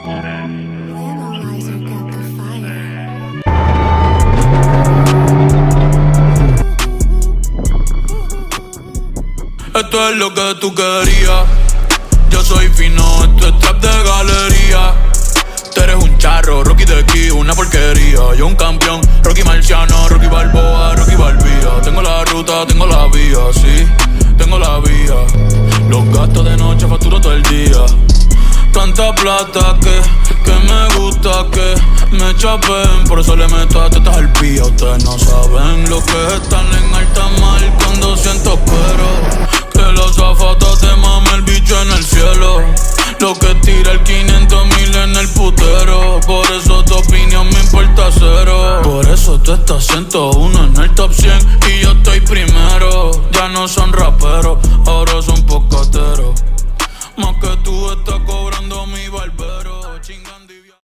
Analyzer got the fire. Esto es lo que tú querías. Yo soy fino, esto es trap de galería. Tú eres un charro, Rocky de aquí, una porquería. Yo un campeón, Rocky Marciano, Rocky Balboa, Rocky Balbía. Tengo la ruta, tengo la vía, sí, tengo la vía. Los gastos de noche facturo todo el día. Tanta plata que me gusta que me chapen. Por eso le meto a tetas al pía. Ustedes no saben lo que están en alta mar cuando siento pero que los zapatos te mame el bicho en el cielo. Lo que tira el 500,000 en el putero. Por eso tu opinión me importa cero. Por eso tú estás 101 en el top 100 y yo estoy primero. Ya no son raperos,